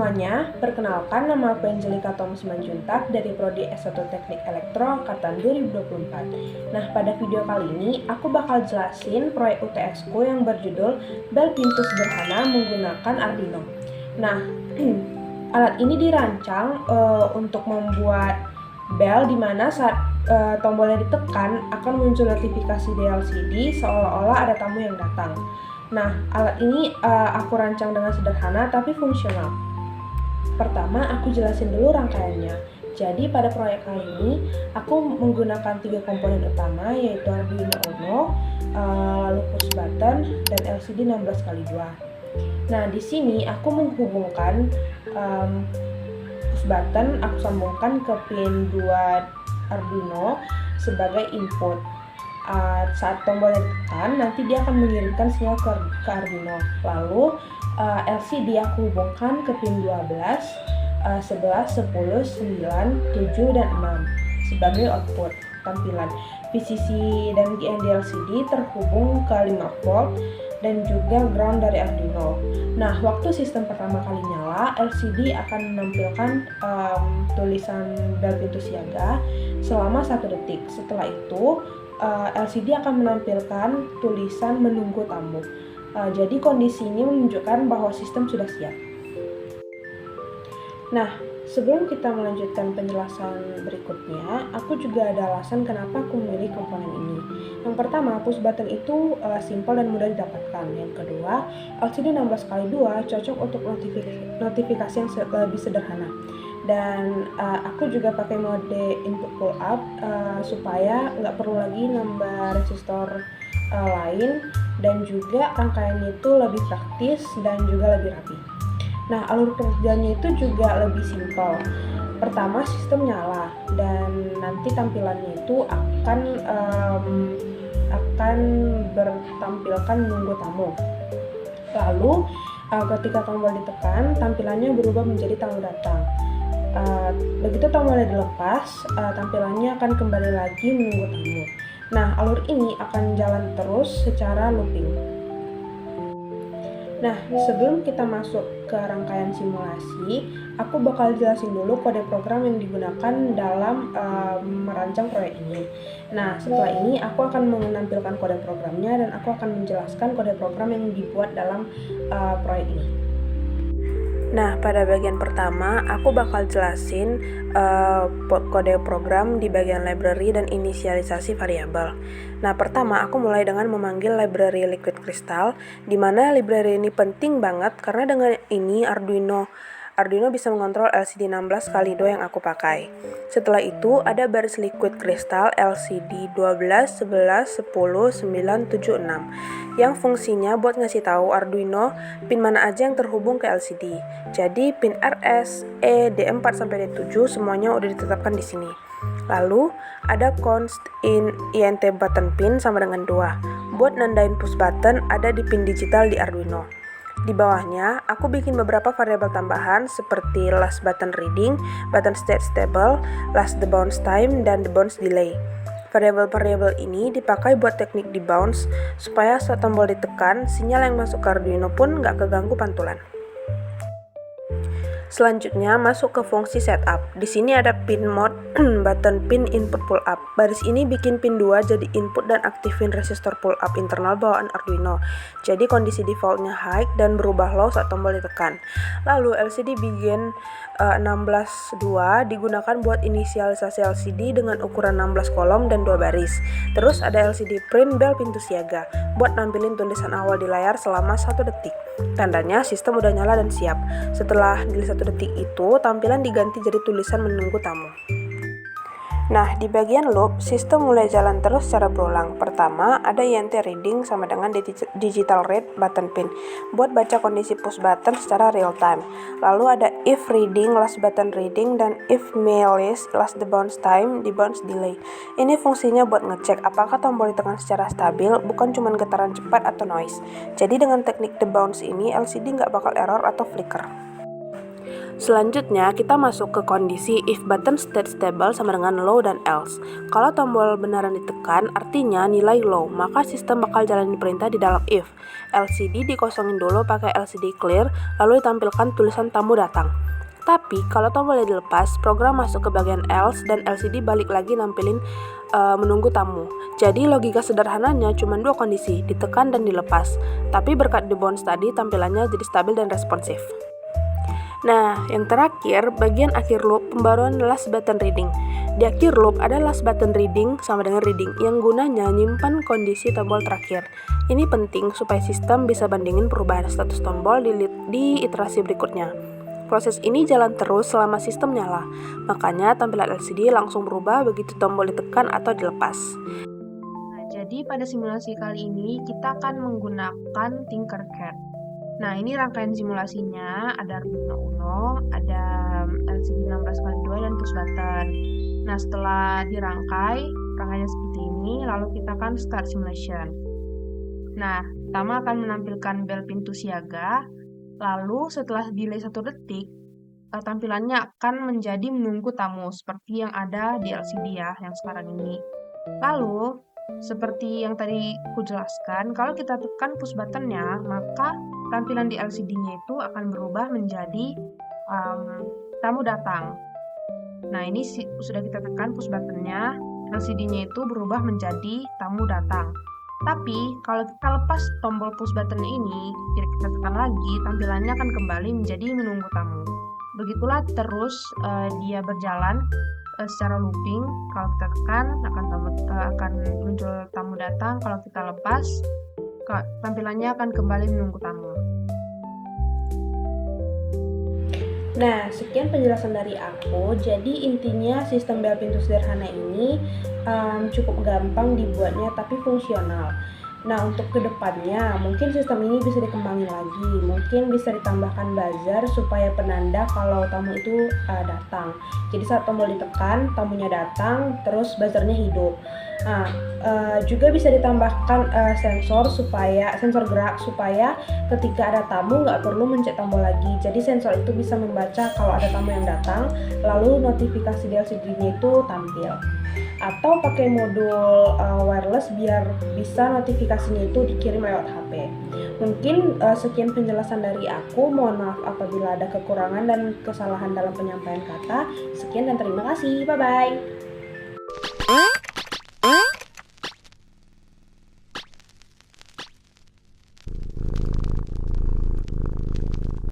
semuanya, perkenalkan nama aku Angelika Thomas Simanjuntak dari Prodi S1 Teknik Elektro Angkatan 2024. Nah, pada video kali ini aku bakal jelasin proyek UTS-ku yang berjudul Bel Pintu Sederhana menggunakan Arduino. Nah, alat ini dirancang untuk membuat bel di mana saat tombolnya ditekan akan muncul notifikasi di LCD seolah-olah ada tamu yang datang. Nah, alat ini aku rancang dengan sederhana tapi fungsional. Pertama, aku jelasin dulu rangkaiannya. Jadi, pada proyek kali ini, aku menggunakan 3 komponen utama, yaitu Arduino Uno, lalu push button, dan LCD 16x2. Nah, di sini aku menghubungkan push button, aku sambungkan ke pin 2 Arduino sebagai input. Saat tombolnya ditekan, nanti dia akan mengirimkan sinyal ke Arduino. Lalu LCD aku hubungkan ke pin 12, 11, 10, 9, 7, dan 6 sebagai output tampilan. VCC dan GND LCD terhubung ke 5 volt dan juga ground dari Arduino. Nah, waktu sistem pertama kali nyala, LCD akan menampilkan tulisan bel pintu siaga selama 1 detik. Setelah itu, LCD akan menampilkan tulisan menunggu tamu. Jadi kondisi ini menunjukkan bahwa sistem sudah siap. Nah, sebelum kita melanjutkan penjelasan berikutnya, aku juga ada alasan kenapa aku memilih komponen ini. Yang pertama, push button itu simpel dan mudah didapatkan. Yang kedua, LCD 16x2 cocok untuk notifikasi yang lebih sederhana. Dan aku juga pakai mode input pull up supaya nggak perlu lagi nambah resistor lain, dan juga rangkaiannya itu lebih praktis dan juga lebih rapi. Nah, alur kerjanya itu juga lebih simpel. Pertama, sistem nyala dan nanti tampilannya itu akan bertampilkan menunggu tamu. Lalu ketika tombol ditekan, tampilannya berubah menjadi tamu datang. Begitu tombolnya dilepas, tampilannya akan kembali lagi menunggu tamu. Nah, alur ini akan jalan terus secara looping. Nah, sebelum kita masuk ke rangkaian simulasi, aku bakal jelasin dulu kode program yang digunakan dalam merancang proyek ini. Nah, setelah ini aku akan menampilkan kode programnya dan aku akan menjelaskan kode program yang dibuat dalam proyek ini. Nah, pada bagian pertama, aku bakal jelasin kode program di bagian library dan inisialisasi variabel. Nah, pertama aku mulai dengan memanggil library Liquid Crystal, di mana library ini penting banget karena dengan ini Arduino bisa mengontrol LCD 16x2 yang aku pakai. Setelah itu ada baris Liquid Crystal LCD 12, 11, 10, 9, 7, 6 yang fungsinya buat ngasih tahu Arduino pin mana aja yang terhubung ke LCD. Jadi pin RS, E, D4 sampai D7 semuanya udah ditetapkan di sini. Lalu ada const int button pin sama dengan 2. Buat nandain push button ada di pin digital di Arduino. Di bawahnya, aku bikin beberapa variabel tambahan seperti last button reading, button state stable, last the bounce time, dan the bounce delay. Variabel-variabel ini dipakai buat teknik di bounce supaya saat tombol ditekan, sinyal yang masuk ke Arduino pun nggak keganggu pantulan. Selanjutnya masuk ke fungsi setup. Di sini ada pin mode, button pin input pull up. Baris ini bikin pin 2 jadi input dan aktifin resistor pull up internal bawaan Arduino. Jadi kondisi defaultnya high dan berubah low saat tombol ditekan. Lalu LCD begin 16.2 digunakan buat inisialisasi LCD dengan ukuran 16 kolom dan 2 baris. Terus ada LCD print bel pintu siaga buat nampilin tulisan awal di layar selama 1 detik. Tandanya sistem udah nyala dan siap. Setelah di 1 detik itu, tampilan diganti jadi tulisan menunggu tamu. Nah, di bagian loop, sistem mulai jalan terus secara berulang. Pertama, ada INT reading sama dengan digital read button pin buat baca kondisi push button secara real time. Lalu ada if reading, last button reading, dan if mail list, last the bounce time, di bounce delay. Ini fungsinya buat ngecek apakah tombol ditekan secara stabil, bukan cuma getaran cepat atau noise. Jadi dengan teknik the bounce ini, LCD nggak bakal error atau flicker. Selanjutnya, kita masuk ke kondisi if button state stable sama dengan low dan else. Kalau tombol beneran ditekan, artinya nilai low, maka sistem bakal jalanin perintah di dalam if. LCD dikosongin dulu pakai LCD clear, lalu ditampilkan tulisan tamu datang. Tapi, kalau tombolnya dilepas, program masuk ke bagian else dan LCD balik lagi nampilin menunggu tamu. Jadi, logika sederhananya cuma dua kondisi, ditekan dan dilepas. Tapi berkat the bounce tadi, tampilannya jadi stabil dan responsif. Nah, yang terakhir, bagian akhir loop pembaruan last button reading. Di akhir loop ada last button reading sama dengan reading yang gunanya nyimpan kondisi tombol terakhir. Ini penting supaya sistem bisa bandingin perubahan status tombol di iterasi berikutnya. Proses ini jalan terus selama sistem nyala, makanya tampilan LCD langsung berubah begitu tombol ditekan atau dilepas. Nah, jadi pada simulasi kali ini kita akan menggunakan Tinkercad. Nah, ini rangkaian simulasinya, ada Arduino Uno, ada LCD 16x2 dan push button. Nah, setelah dirangkai, rangkaiannya seperti ini, lalu kita akan start simulation. Nah, pertama akan menampilkan bel pintu siaga, lalu setelah delay 1 detik, tampilannya akan menjadi menunggu tamu, seperti yang ada di LCD ya, yang sekarang ini. Lalu, seperti yang tadi aku jelaskan, kalau kita tekan push buttonnya, maka tampilan di LCD-nya itu akan berubah menjadi tamu datang. Nah, ini sudah kita tekan push buttonnya, LCD-nya itu berubah menjadi tamu datang. Tapi, kalau kita lepas tombol push button ini, jadi kita tekan lagi, tampilannya akan kembali menjadi menunggu tamu. Begitulah terus dia berjalan secara looping. Kalau kita tekan akan muncul tamu datang, kalau kita lepas tampilannya akan kembali menunggu tamu. Nah, sekian penjelasan dari aku. Jadi intinya sistem bel pintu sederhana ini cukup gampang dibuatnya tapi fungsional. Nah, untuk kedepannya mungkin sistem ini bisa dikembangin lagi. Mungkin bisa ditambahkan buzzer supaya penanda kalau tamu itu datang. Jadi saat tombol ditekan, tamunya datang, terus buzzernya hidup. Nah, juga bisa ditambahkan sensor gerak supaya ketika ada tamu nggak perlu mencet tombol lagi. Jadi sensor itu bisa membaca kalau ada tamu yang datang, lalu notifikasi di LCD-nya itu tampil. Atau pakai modul wireless biar bisa notifikasinya itu dikirim lewat HP. Mungkin sekian penjelasan dari aku. Mohon maaf apabila ada kekurangan dan kesalahan dalam penyampaian kata. Sekian dan terima kasih. Bye-bye.